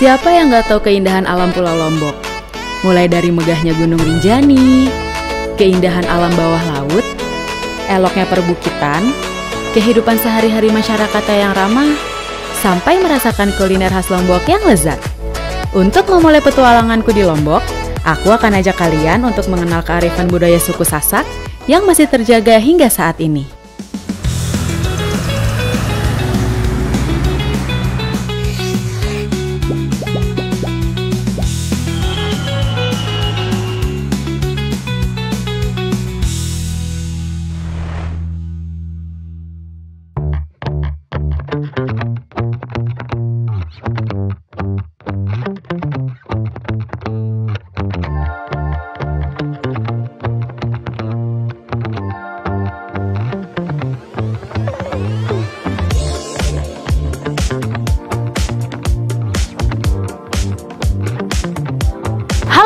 Siapa yang nggak tahu keindahan alam Pulau Lombok? Mulai dari megahnya Gunung Rinjani, keindahan alam bawah laut, eloknya perbukitan, kehidupan sehari-hari masyarakatnya yang ramah, sampai merasakan kuliner khas Lombok yang lezat. Untuk memulai petualanganku di Lombok, aku akan ajak kalian untuk mengenal kearifan budaya suku Sasak yang masih terjaga hingga saat ini.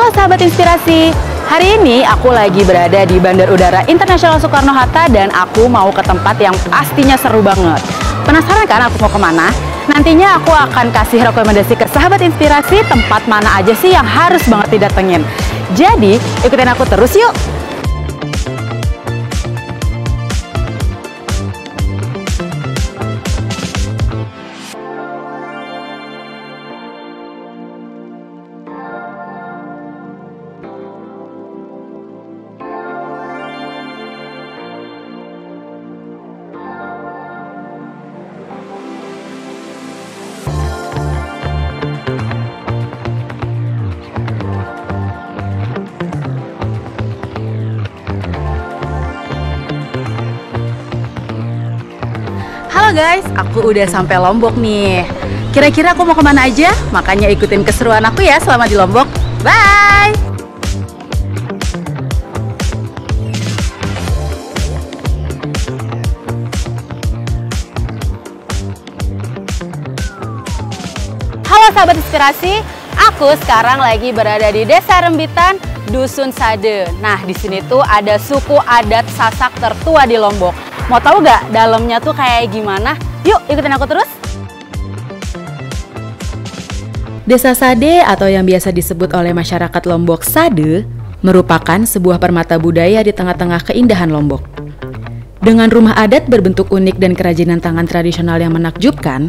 Sahabat Inspirasi, hari ini aku lagi berada di Bandar Udara Internasional Soekarno-Hatta dan aku mau ke tempat yang pastinya seru banget. Penasaran kan aku mau kemana? Nantinya aku akan kasih rekomendasi ke sahabat Inspirasi tempat mana aja sih yang harus banget didatengin. Jadi ikutin aku terus yuk! Halo guys, aku udah sampai Lombok nih. Kira-kira aku mau kemana aja? Makanya ikutin keseruan aku ya selama di Lombok. Bye! Halo sahabat Inspirasi, aku sekarang lagi berada di Desa Rembitan, Dusun Sade. Nah, di sini tuh ada suku adat Sasak tertua di Lombok. Mau tahu nggak dalamnya tuh kayak gimana? Yuk ikutin aku terus. Desa Sade atau yang biasa disebut oleh masyarakat Lombok Sade merupakan sebuah permata budaya di tengah-tengah keindahan Lombok. Dengan rumah adat berbentuk unik dan kerajinan tangan tradisional yang menakjubkan,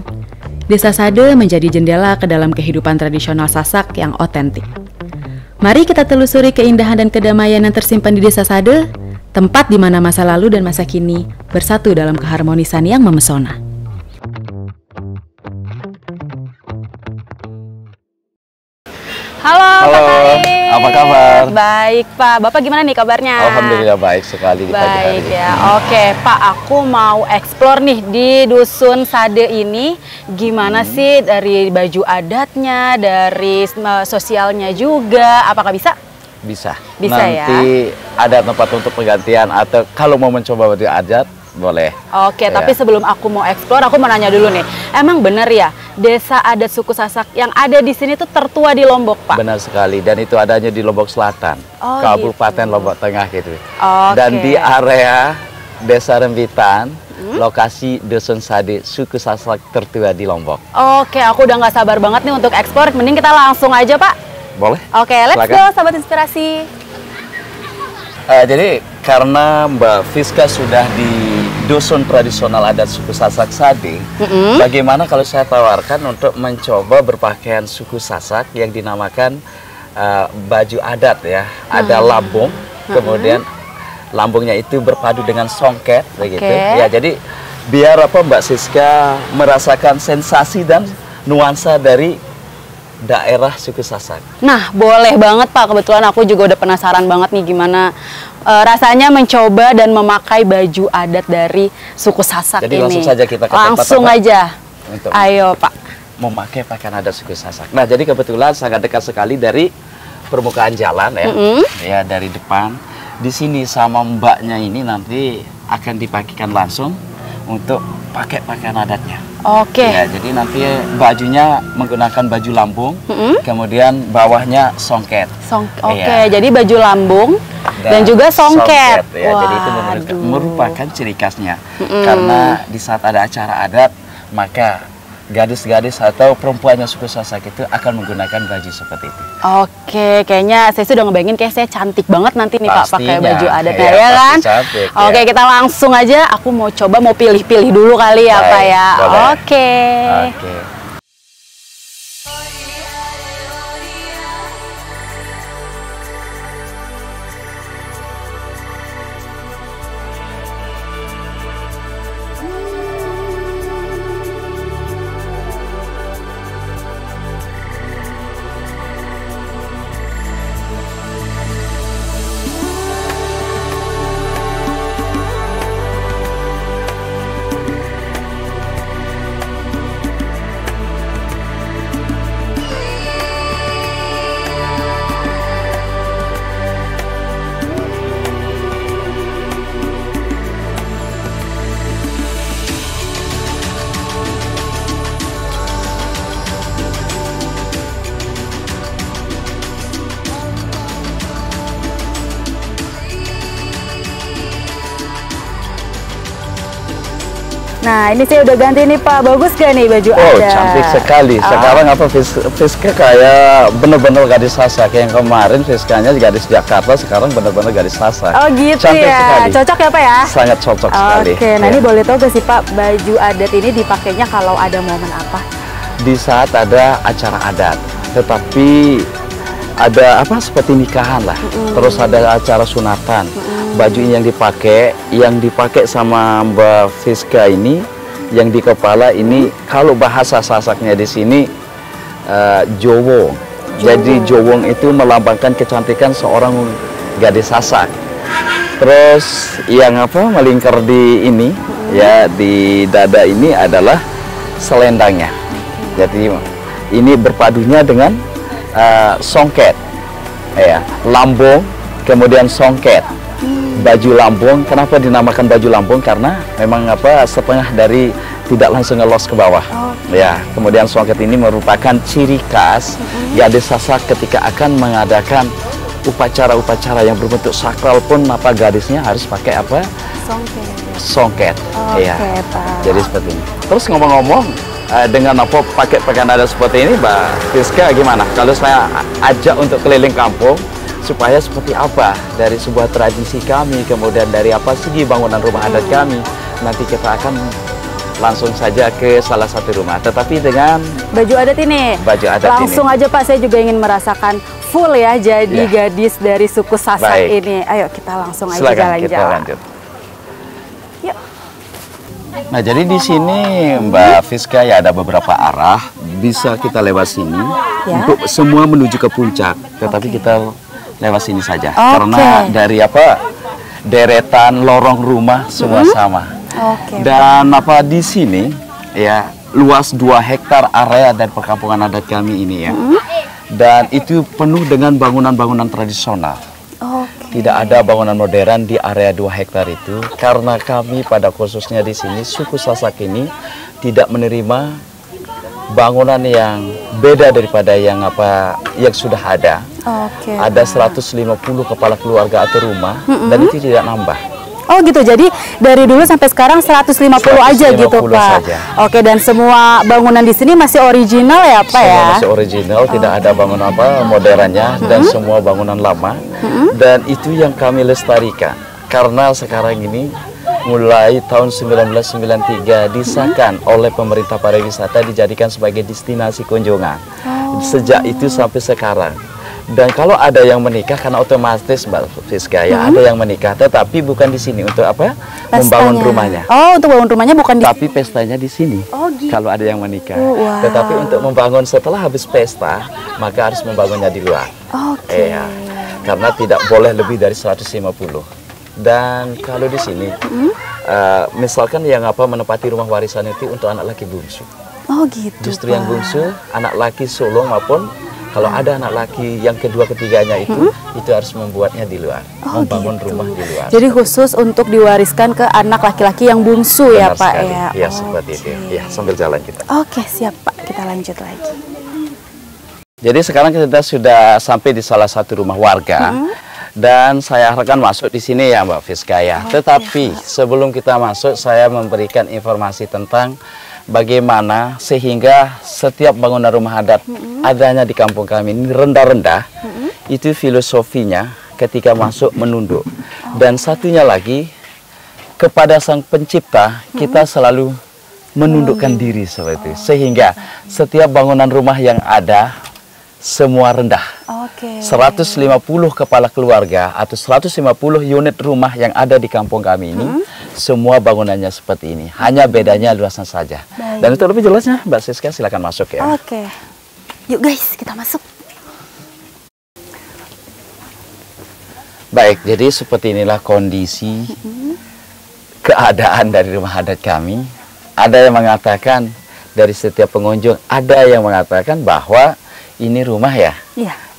Desa Sade menjadi jendela ke dalam kehidupan tradisional Sasak yang otentik. Mari kita telusuri keindahan dan kedamaian yang tersimpan di Desa Sade, tempat di mana masa lalu dan masa kini bersatu dalam keharmonisan yang memesona. Halo Pak Karim. Apa kabar? Baik Pak, Bapak gimana nih kabarnya? Alhamdulillah baik sekali di pagi hari. Baik ya, oke Pak, aku mau eksplor nih di Dusun Sade ini. Gimana sih dari baju adatnya, dari sosialnya juga, apakah bisa? Bisa. Bisa nanti ya? ada tempat untuk pergantian atau kalau mau mencoba baju adat, boleh. Oke, tapi sebelum aku mau eksplor, aku mau nanya dulu nih. Emang bener ya, desa adat suku Sasak yang ada di sini tuh tertua di Lombok, Pak? Benar sekali, dan itu adanya di Lombok Selatan, Kabupaten gitu. Lombok Tengah gitu. Oke. Dan di area Desa Rembitan, lokasi Dusun Sade, suku Sasak tertua di Lombok. Oke, aku udah nggak sabar banget nih untuk eksplor. Mending kita langsung aja, Pak. Boleh? Oke, let's go, sahabat Inspirasi. Jadi karena Mbak Fiska sudah di dusun tradisional adat suku Sasak Sade, bagaimana kalau saya tawarkan untuk mencoba berpakaian suku Sasak yang dinamakan baju adat ya. Ada lambung, kemudian lambungnya itu berpadu dengan songket, begitu. Ya, jadi biar Mbak Siska merasakan sensasi dan nuansa dari daerah suku Sasak. Nah, boleh banget Pak. Kebetulan aku juga udah penasaran banget nih gimana rasanya mencoba dan memakai baju adat dari suku Sasak. Jadi ini. Langsung saja kita ke langsung aja. Untuk ayo Pak. Memakai pakaian adat suku Sasak. Nah, jadi kebetulan sangat dekat sekali dari permukaan jalan ya. Ya, dari depan. Di sini sama mbaknya ini nanti akan dipakikan langsung untuk pakai pakaian adatnya. Oke. Ya, jadi nanti bajunya menggunakan baju lambung, kemudian bawahnya songket. Oke, jadi baju lambung dan juga songket. Ya, jadi itu merupakan ciri khasnya. Karena di saat ada acara adat, maka gadis-gadis atau perempuan yang suku Sasak itu akan menggunakan baju seperti itu. Oke, kayaknya saya sudah ngebayangin kayak saya cantik banget nanti nih Pak pakai baju adatnya ya kan. Cantik, Oke, kita langsung aja. Aku mau coba mau pilih-pilih dulu kali ya Pak ya. Oke. Nah, ini saya udah ganti nih Pak. Bagus gak nih baju adat? Oh, cantik sekali. Sekarang apa Fiska kayak bener-bener gadis Sasak. Yang kemarin Fiskanya gadis Jakarta, sekarang bener-bener gadis Sasak. Oh gitu cantik ya. Sekali. Cocok ya Pak ya? Sangat cocok sekali. Oke, nah ini boleh tahu gak sih Pak, baju adat ini dipakainya kalau ada momen apa? Di saat ada acara adat. Tetapi ada apa seperti nikahan lah. Terus ada acara sunatan. Baju ini yang dipakai sama Mbak Fiska ini, yang di kepala ini, kalau bahasa Sasaknya di sini Jowong. Jadi Jowong itu melambangkan kecantikan seorang gadis Sasak. Terus yang apa melingkar di ini, ya di dada ini adalah selendangnya. Jadi ini berpadunya dengan songket, ya, lambung, kemudian songket. Baju lambung, kenapa dinamakan baju lambung? Karena memang apa setengah dari tidak langsung ngelos ke bawah. Ya, kemudian songket ini merupakan ciri khas gadis Sasak ketika akan mengadakan upacara-upacara yang berbentuk sakral pun apa gadisnya harus pakai apa? Songket. Ya. Jadi seperti ini. Terus ngomong-ngomong dengan apa pakai pakaian adat seperti ini, Mbak Fiska gimana? Kalau saya ajak untuk keliling kampung, supaya seperti apa dari sebuah tradisi kami, kemudian dari apa segi bangunan rumah adat kami, nanti kita akan langsung saja ke salah satu rumah, tetapi dengan baju adat ini. Baju adat langsung ini. Aja Pak, saya juga ingin merasakan full ya jadi gadis dari suku Sasak ini. Ayo kita langsung aja jalan-jalan. Yuk. Nah, jadi di sini Mbak Fiska ya ada beberapa arah, bisa kita lewat sini untuk semua menuju ke puncak, tetapi kita lewat sini saja karena dari apa deretan lorong rumah semua sama. Dan apa di sini ya luas 2 hektar area dari perkampungan adat kami ini ya. Dan itu penuh dengan bangunan-bangunan tradisional. Tidak ada bangunan modern di area 2 hektar itu karena kami pada khususnya di sini suku Sasak ini tidak menerima bangunan yang beda daripada yang apa yang sudah ada. Ada 150 kepala keluarga atau rumah dan itu tidak nambah. Oh gitu, jadi dari dulu sampai sekarang 150 aja gitu Pak. Saja. Oke, dan semua bangunan di sini masih original ya Pak ya? Semua masih original, tidak ada bangunan apa modernnya dan semua bangunan lama. Dan itu yang kami lestarikan karena sekarang ini mulai tahun 1993 disahkan oleh pemerintah pariwisata dijadikan sebagai destinasi kunjungan. Sejak itu sampai sekarang. Dan kalau ada yang menikah karena otomatis Mbak Fiska ya ada yang menikah, tetapi bukan di sini untuk apa? Pestanya. Membangun rumahnya. Oh, untuk bangun rumahnya bukan di tapi pestanya di sini. Gitu. Kalau ada yang menikah. Tetapi untuk membangun setelah habis pesta, maka harus membangunnya di luar. Ya, karena tidak boleh lebih dari 150. Dan kalau di sini, misalkan yang apa menempati rumah warisan itu untuk anak laki bungsu. Oh gitu. Justru yang bungsu, anak laki sulung maupun kalau ada anak laki yang kedua ketiganya itu harus membuatnya di luar, membangun rumah di luar. Jadi khusus untuk diwariskan ke anak laki-laki yang bungsu. Benar ya Pak sekali. Ya. Ya seperti itu. Ya sambil jalan kita. Oke siap Pak, kita lanjut lagi. Jadi sekarang kita sudah sampai di salah satu rumah warga. Dan saya akan masuk di sini ya Mbak Fiska ya. Tetapi sebelum kita masuk saya memberikan informasi tentang bagaimana sehingga setiap bangunan rumah adat adanya di kampung kami ini rendah-rendah. Itu filosofinya ketika masuk menunduk. Dan satunya lagi, kepada Sang Pencipta kita selalu menundukkan diri seperti itu. Sehingga setiap bangunan rumah yang ada semua rendah. 150 kepala keluarga atau 150 unit rumah yang ada di kampung kami ini, semua bangunannya seperti ini. Hanya bedanya luasnya saja. Dan untuk lebih jelasnya, Mbak Siska silakan masuk ya. Yuk guys, kita masuk. Baik, jadi seperti inilah kondisi keadaan dari rumah adat kami. Ada yang mengatakan dari setiap pengunjung, ada yang mengatakan bahwa ini rumah ya.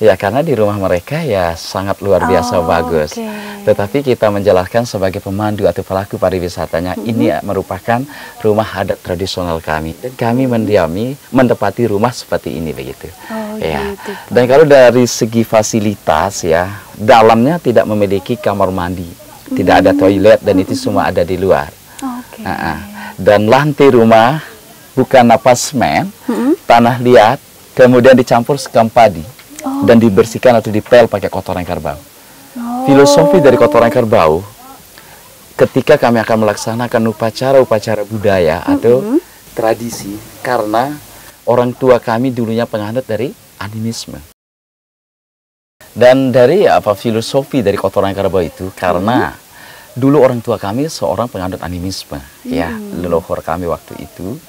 Ya, karena di rumah mereka ya sangat luar biasa bagus. Tetapi kita menjelaskan sebagai pemandu atau pelaku pariwisatanya, ini merupakan rumah adat tradisional kami. Dan kami mendapati rumah seperti ini begitu. Ya. Dan kalau dari segi fasilitas ya, dalamnya tidak memiliki kamar mandi, tidak ada toilet, dan itu semua ada di luar. Dan lantai rumah bukan semen, tanah liat, kemudian dicampur sekam padi dan dibersihkan atau dipel pakai kotoran kerbau. Filosofi dari kotoran kerbau, ketika kami akan melaksanakan upacara-upacara budaya atau tradisi, karena orang tua kami dulunya penganut dari animisme. Dan dari filosofi dari kotoran kerbau itu, karena dulu orang tua kami seorang penganut animisme, ya, leluhur kami waktu itu.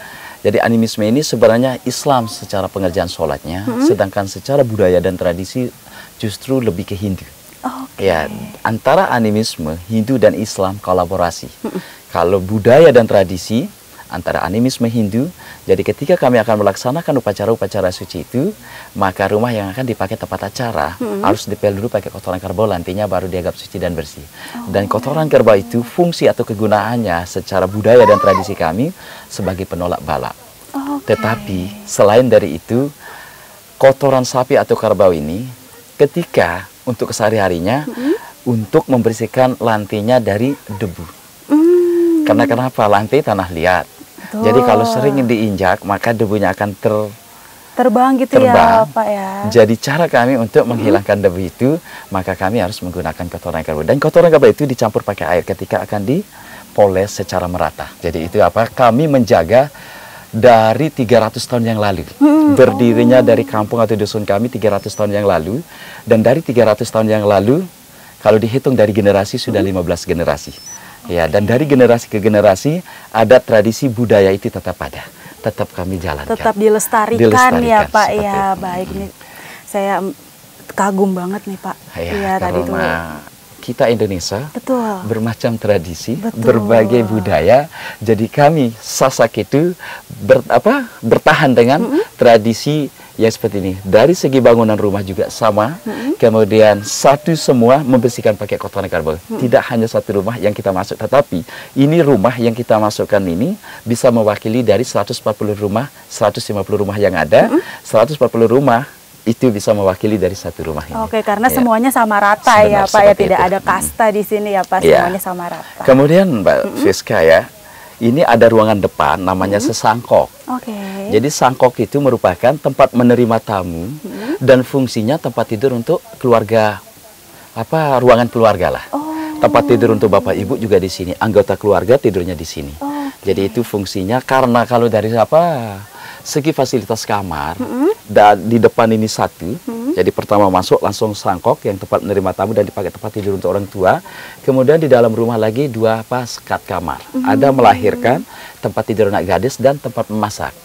Jadi animisme ini sebenarnya Islam secara pengerjaan sholatnya, sedangkan secara budaya dan tradisi justru lebih ke Hindu. Ya, antara animisme, Hindu dan Islam kolaborasi. Kalau budaya dan tradisi antara animisme Hindu, jadi ketika kami akan melaksanakan upacara-upacara suci itu, maka rumah yang akan dipakai tempat acara harus dipel dulu pakai kotoran kerbau, lantinya baru dianggap suci dan bersih. Dan kotoran kerbau itu fungsi atau kegunaannya secara budaya dan tradisi kami sebagai penolak bala. Tetapi selain dari itu, kotoran sapi atau kerbau ini ketika untuk kesehari-harinya untuk membersihkan lantainya dari debu. Karena kenapa? Lantai tanah liat. Jadi kalau sering diinjak, maka debunya akan terbang gitu ya, Pak ya. Jadi cara kami untuk menghilangkan debu itu, maka kami harus menggunakan kotoran kerbau. Dan kotoran kerbau itu dicampur pakai air ketika akan dipoles secara merata. Jadi itu kami menjaga dari 300 tahun yang lalu. Berdirinya dari kampung atau dusun kami 300 tahun yang lalu. Dan dari 300 tahun yang lalu, kalau dihitung dari generasi sudah 15 generasi. Ya, dan dari generasi ke generasi ada tradisi budaya itu tetap ada, tetap kami jalankan. Tetap dilestarikan ya Pak ya. Baik, ini saya kagum banget nih Pak. Iya, tadi itu kita Indonesia bermacam tradisi, berbagai budaya. Jadi kami Sasak itu bertahan dengan tradisi yang seperti ini. Dari segi bangunan rumah juga sama. Kemudian satu semua membersihkan pakai kotoran kerbau. Tidak hanya satu rumah yang kita masuk, tetapi ini rumah yang kita masukkan ini bisa mewakili dari 140 rumah, 150 rumah yang ada, 140 rumah itu bisa mewakili dari satu rumah ini. Karena semuanya sama rata ya Pak ya, tidak ada kasta di sini ya Pak, semuanya sama rata. Kemudian Mbak Siska ya, ini ada ruangan depan namanya sesangkok. Jadi sangkok itu merupakan tempat menerima tamu dan fungsinya tempat tidur untuk keluarga, ruangan keluarga lah. Tempat tidur untuk bapak ibu juga di sini, anggota keluarga tidurnya di sini. Jadi itu fungsinya, karena kalau dari segi fasilitas kamar, di depan ini satu. Jadi pertama masuk langsung sangkok yang tempat menerima tamu dan dipakai tempat tidur untuk orang tua. Kemudian di dalam rumah lagi dua sekat kamar. Ada melahirkan, tempat tidur anak gadis, dan tempat memasak.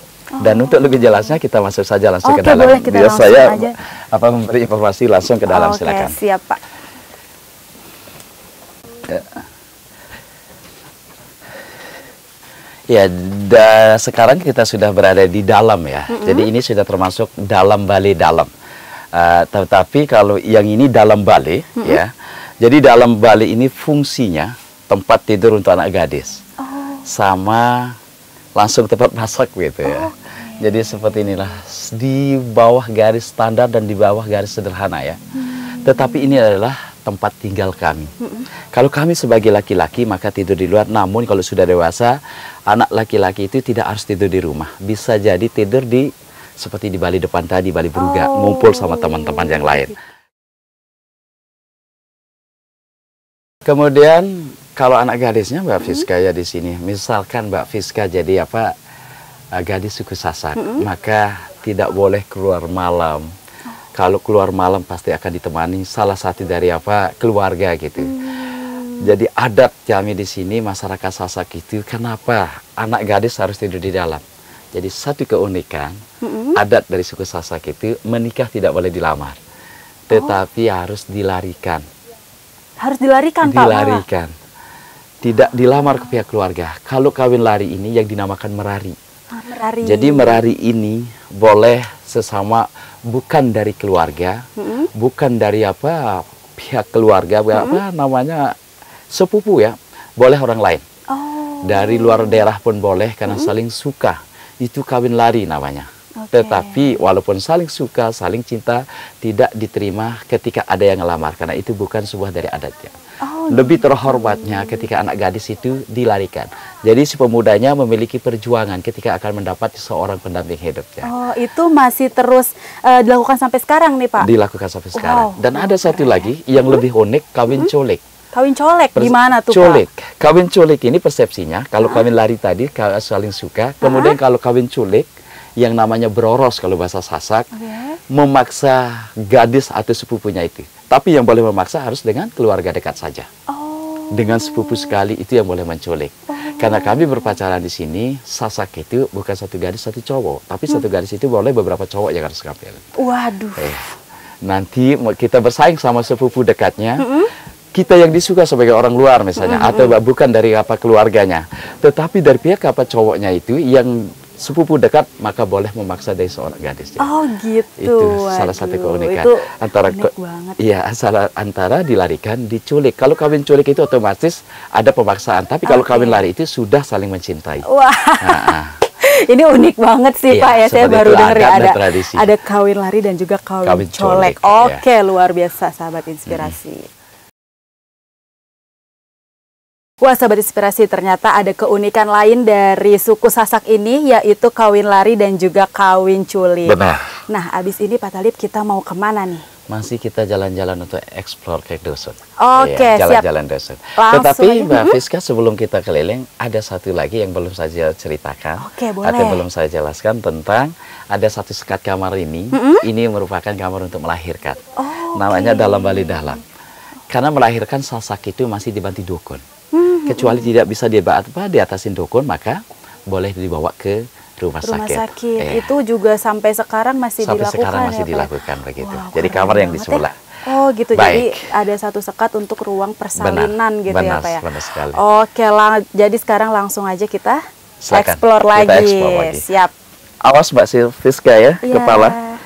Dan untuk lebih jelasnya kita masuk saja langsung ke dalam. Boleh, kita biar langsung saya aja. memberi informasi langsung ke dalam, silakan. Siap Pak. Ya, sekarang kita sudah berada di dalam ya. Jadi ini sudah termasuk dalam balai dalam. Tetapi kalau yang ini dalam balai ya. Jadi dalam balai ini fungsinya tempat tidur untuk anak gadis. Sama langsung tempat masak gitu ya. Jadi seperti inilah, di bawah garis standar dan di bawah garis sederhana ya. Tetapi ini adalah tempat tinggal kami. Kalau kami sebagai laki-laki maka tidur di luar, namun kalau sudah dewasa, anak laki-laki itu tidak harus tidur di rumah. Bisa jadi tidur di, seperti di Bali depan tadi, Bali Bruga, ngumpul sama teman-teman yang lain. Kemudian kalau anak gadisnya Mbak Fiska ya di sini, misalkan Mbak Fiska jadi apa, gadis suku Sasak, maka tidak boleh keluar malam. Kalau keluar malam pasti akan ditemani salah satu dari apa, keluarga gitu. Jadi adat kami di sini masyarakat Sasak itu, kenapa anak gadis harus tidur di dalam? Jadi satu keunikan adat dari suku Sasak itu, menikah tidak boleh dilamar, tetapi harus dilarikan. Harus dilarikan, Pak? Dilarikan. Tidak dilamar ke pihak keluarga. Kalau kawin lari ini yang dinamakan merari. Merari. Jadi merari ini boleh sesama, bukan dari keluarga, bukan dari apa pihak keluarga, apa namanya, sepupu ya, boleh orang lain. Dari luar daerah pun boleh, karena saling suka. Itu kawin lari namanya. Tetapi walaupun saling suka, saling cinta, tidak diterima ketika ada yang ngelamar, karena itu bukan sebuah dari adatnya. Lebih terhormatnya ketika anak gadis itu dilarikan. Jadi si pemudanya memiliki perjuangan ketika akan mendapat seorang pendamping hidupnya. Oh, itu masih terus dilakukan sampai sekarang nih, Pak? Dilakukan sampai sekarang. Dan ada satu lagi yang lebih unik, kawin colik. Kawin colek, gimana tuh, colik. Pak? Kawin colik ini persepsinya, kalau kawin lari tadi saling suka, kemudian kalau kawin colik, yang namanya beroros kalau bahasa Sasak, memaksa gadis atau sepupunya itu. Tapi yang boleh memaksa harus dengan keluarga dekat saja. Dengan sepupu sekali itu yang boleh menculik. Karena kami berpacaran di sini, Sasak itu bukan satu gadis satu cowok, tapi satu gadis itu boleh beberapa cowok yang harus ngambil. Waduh. Nanti kita bersaing sama sepupu dekatnya. Kita yang disuka sebagai orang luar misalnya, atau bukan dari apa keluarganya, tetapi dari pihak apa cowoknya itu yang sepupu dekat, maka boleh memaksa dari seorang gadis. Oh gitu. Itu salah satu keunikan. Itu antara unik banget. Iya, antara dilarikan, diculik. Kalau kawin culik itu otomatis ada pemaksaan, tapi kalau kawin lari itu sudah saling mencintai. Wah. Ini unik banget sih, Pak ya. Saya baru dengar ya ada kawin lari dan juga kawin colek. Oke, luar biasa sahabat inspirasi. Wah, sahabat inspirasi, ternyata ada keunikan lain dari suku Sasak ini, yaitu kawin lari dan juga kawin culik. Benar. Nah, abis ini Pak Talib kita mau kemana nih? Masih kita jalan-jalan untuk explore ke dusun. Oke, siap. Jalan-jalan dusun. Langsung Tetapi Mbak Fiska, sebelum kita keliling, ada satu lagi yang belum saya ceritakan. Oke, boleh. Atau belum saya jelaskan tentang ada satu sekat kamar ini. Ini merupakan kamar untuk melahirkan. Namanya Dalam Bali Dalam. Karena melahirkan Sasak itu masih dibantu dukun. Kecuali tidak bisa diatasin dukun, maka boleh dibawa ke rumah sakit. Itu juga sampai sekarang masih dilakukan. Sampai sekarang masih dilakukan begitu. Jadi kamar yang di sebelah. Oh gitu. Baik. Jadi ada satu sekat untuk ruang persalinan gitu ya, Pak ya. Benar sekali. Oke, jadi sekarang langsung aja kita explore lagi. Siap. Awas Mbak Fiska ya, kepala.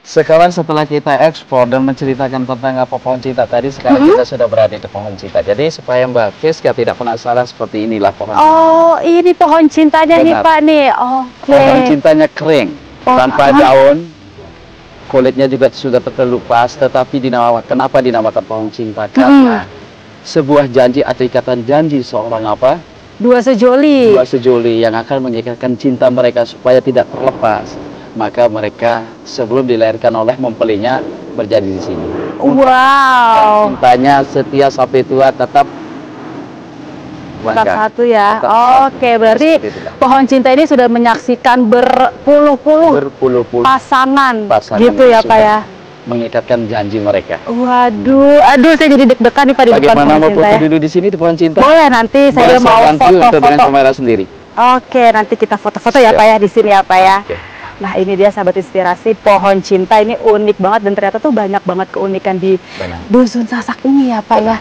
Sekarang setelah kita ekspor dan menceritakan tentang apa pohon cinta tadi, sekarang kita sudah berada di pohon cinta. Jadi supaya Mbak Fiska tidak penasaran, seperti inilah pohon cinta. Oh, ini pohon cintanya nih, Pak nih. Oke. Pohon cintanya kering, tanpa daun, kulitnya juga sudah terkelupas, tetapi kenapa dinamakan pohon cinta? Karena sebuah janji atau ikatan janji seorang apa? Dua sejoli. Dua sejoli yang akan mengikatkan cinta mereka supaya tidak terlepas. Maka mereka sebelum dilahirkan oleh mempelainya berjadi di sini. Wow. Cintanya setia sampai tua, tetap satu ya. Oke, berarti pohon cinta ini sudah menyaksikan berpuluh-puluh pasangan gitu ya, Pak ya. Mengikatkan janji mereka. Waduh, aduh saya jadi deg-degan nih Pak di depan pohon cinta. Bagaimana mau foto dulu di sini di pohon cinta? Boleh, nanti saya mau foto-foto dengan kamera sendiri. Oke, nanti kita foto-foto ya Pak ya di sini ya Pak ya. Nah ini dia sahabat inspirasi, pohon cinta ini unik banget dan ternyata tuh banyak banget keunikan di dusun Sasak ini ya Pak ya.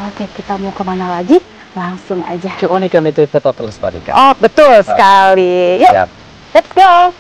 Oke, kita mau kemana lagi? Langsung aja. Keunikan itu tetap terlestarikan. Oh betul sekali. Yuk, let's go.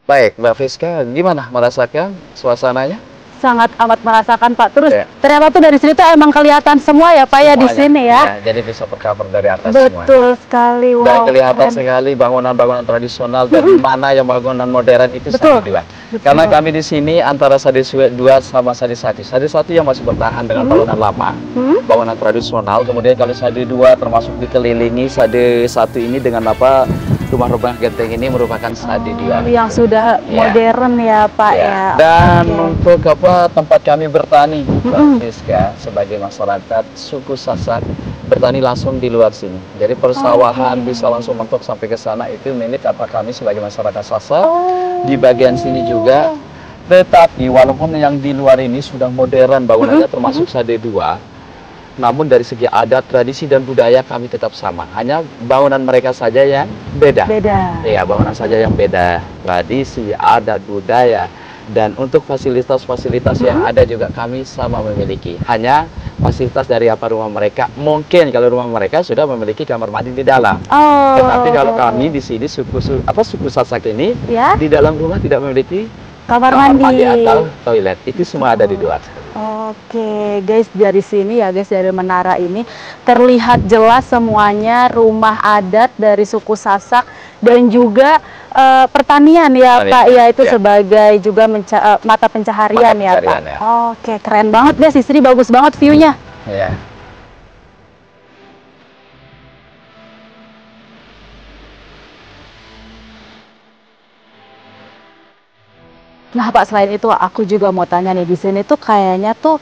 Baik, Mbak Friska, gimana merasakan suasananya? Sangat amat merasakan, Pak. Terus ternyata tuh dari sini tuh emang kelihatan semua ya, Pak, ya di sini ya. Jadi bisa tercover dari atas Betul sekali. Wow. Dan kelihatan sekali bangunan-bangunan tradisional dan mana yang bangunan modern itu sangat dua. Karena kami di sini antara Sade 2 sama Sade 1. Sade 1 yang masih bertahan dengan bangunan lama, bangunan tradisional. Kemudian kalau Sade 2 termasuk dikelilingi, Sade 1 ini dengan apa? Rumah-rumah genteng ini merupakan Sade 2 yang sudah modern ya, Pak ya. Dan untuk apa tempat kami bertani, Mbak Friska, sebagai masyarakat suku Sasak bertani langsung di luar sini. Jadi persawahan bisa langsung mentok sampai ke sana, itu milik apa kami sebagai masyarakat Sasak. Di bagian sini juga. Tetapi walaupun yang di luar ini sudah modern bangunannya termasuk Sade 2, namun dari segi adat, tradisi, dan budaya kami tetap sama. Hanya bangunan mereka saja yang beda. Ya, bangunan saja yang beda. Tradisi, adat, budaya. Dan untuk fasilitas-fasilitas yang ada juga kami sama memiliki. Hanya fasilitas dari apa rumah mereka. Mungkin kalau rumah mereka sudah memiliki kamar mandi di dalam. Tetapi kalau kami di sini suku Sasak ini, di dalam rumah tidak memiliki kamar mandi atau toilet. Itu semua ada di luar. Oke, guys, dari sini ya, guys, dari menara ini terlihat jelas semuanya rumah adat dari suku Sasak dan juga pertanian ya, Pak. Ya, itu sebagai juga mata pencaharian ya, Pak. Oke, keren banget, guys. Di sini bagus banget view-nya. Iya. Nah, Pak, selain itu aku juga mau tanya nih, di sini tuh kayaknya tuh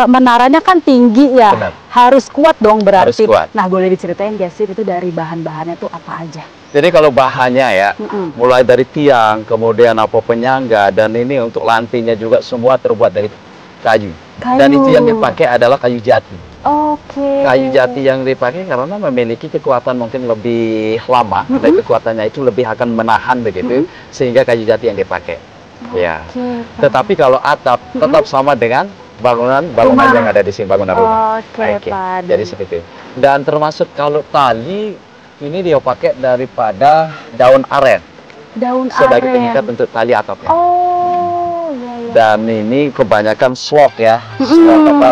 menaranya kan tinggi ya. Benar. Harus kuat dong berarti. Harus kuat. Nah, boleh diceritain gak sih itu dari bahan-bahannya tuh apa aja? Jadi kalau bahannya ya, mulai dari tiang, kemudian apa penyangga, dan ini untuk lantainya juga semua terbuat dari kayu. Dan itu yang dipakai adalah kayu jati. Kayu jati yang dipakai karena memiliki kekuatan mungkin lebih lama, dan kekuatannya itu lebih akan menahan begitu, sehingga kayu jati yang dipakai. Ya, tetapi kalau atap tetap sama dengan bangunan yang ada di sini, bangunan rumah. Pak. Jadi seperti itu. Dan termasuk kalau tali ini dia pakai daripada daun aren. Sebagai pengikat untuk tali atapnya. Dan ini kebanyakan slop ya,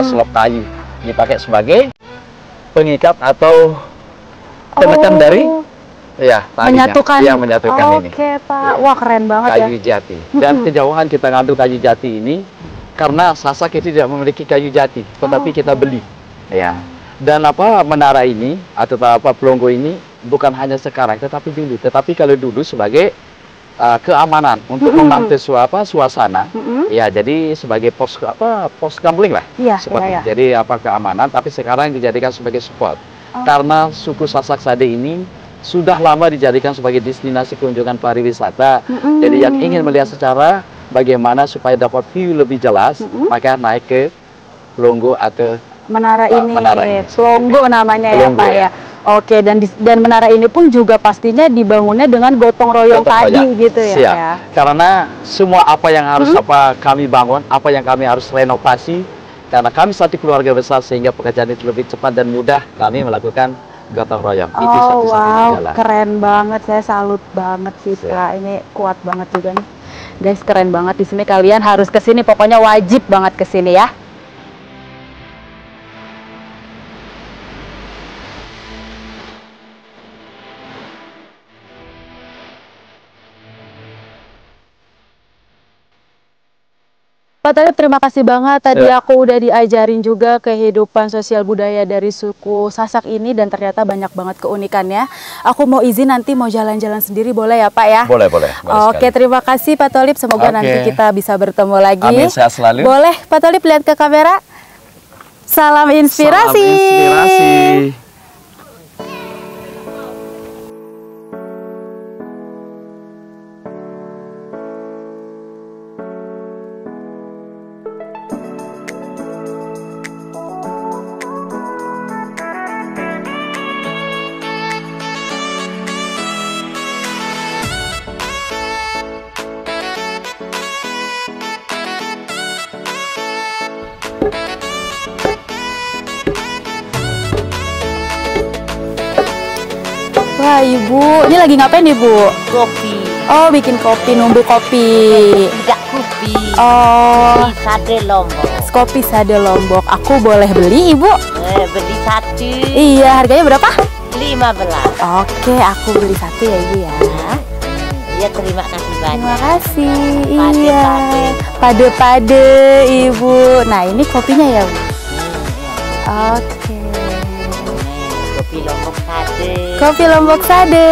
slop kayu dipakai sebagai pengikat atau penekan dari menyatukan ini. Oke, Pak. Wah, keren banget kayu jati. Dan kejauhan kita ngambil kayu jati ini karena Sasak itu tidak memiliki kayu jati, tetapi kita beli. Ya. Dan apa menara ini atau apa Plonggo ini bukan hanya sekarang, tetapi dulu. Tetapi kalau dulu sebagai keamanan untuk memantau suasana. Ya, jadi sebagai pos gambling lah. Jadi apa keamanan, tapi sekarang dijadikan sebagai spot. Karena suku Sasak Sade ini sudah lama dijadikan sebagai destinasi kunjungan pariwisata. Jadi yang ingin melihat secara bagaimana supaya dapat view lebih jelas, maka naik ke Plonggo atau menara ini. Plonggo namanya ya, Pak ya. Oke, dan menara ini pun juga pastinya dibangunnya dengan gotong royong tadi gitu ya. Karena semua apa yang harus kami bangun, apa yang kami harus renovasi, karena kami satu keluarga besar sehingga pekerjaan itu lebih cepat dan mudah, kami melakukan gotong royong. Itu wow, keren banget. Saya salut banget sih, Pak. Ini kuat banget juga nih. Guys, keren banget di sini. Kalian harus ke sini, pokoknya wajib banget ke sini ya. Pak Thalib, terima kasih banget. Tadi aku udah diajarin juga kehidupan sosial budaya dari suku Sasak ini dan ternyata banyak banget keunikannya. Aku mau izin nanti mau jalan-jalan sendiri, boleh ya, Pak ya? Boleh. Oke, terima kasih Pak Thalib. Semoga nanti kita bisa bertemu lagi. Amin, sehat selalu. Boleh Pak Thalib lihat ke kamera? Salam inspirasi. Salam inspirasi. Wah, Ibu, ini lagi ngapain, Ibu? Kopi. Oh, bikin kopi, numbuh kopi. Tidak kopi. Oh, Kopi sade Lombok. kopi sade Lombok. Aku boleh beli, Ibu? Beli satu Iya, harganya berapa? 15. Oke, aku beli satu ya, Ibu ya. Ya terima kasih Terima banyak. kasih. Pade-pade. Iya. Pade-pade, Ibu. Nah, ini kopinya ya, Bu? Oke. Kopi Lombok sade. Kopi Lombok Sade.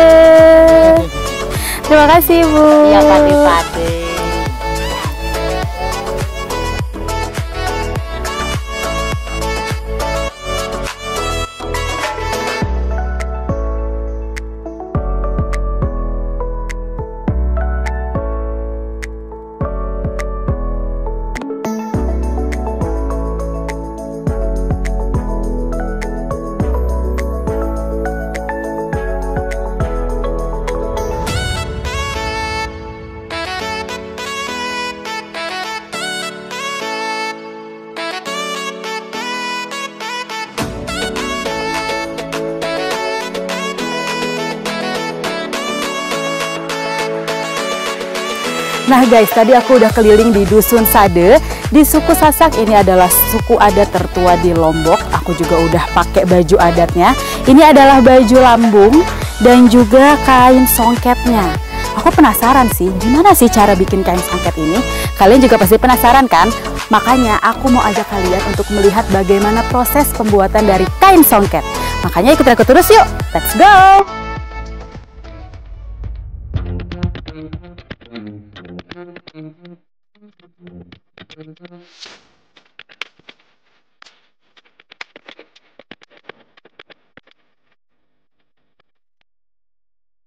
Terima kasih, Bu. Ya pade-pade. Nah guys, tadi aku udah keliling di Dusun Sade. Di suku Sasak ini adalah suku adat tertua di Lombok. Aku juga udah pakai baju adatnya. Ini adalah baju lambung dan juga kain songketnya. Aku penasaran sih, gimana sih cara bikin kain songket ini? Kalian juga pasti penasaran kan? Makanya aku mau ajak kalian untuk melihat bagaimana proses pembuatan dari kain songket. Makanya ikut aku terus yuk, let's go!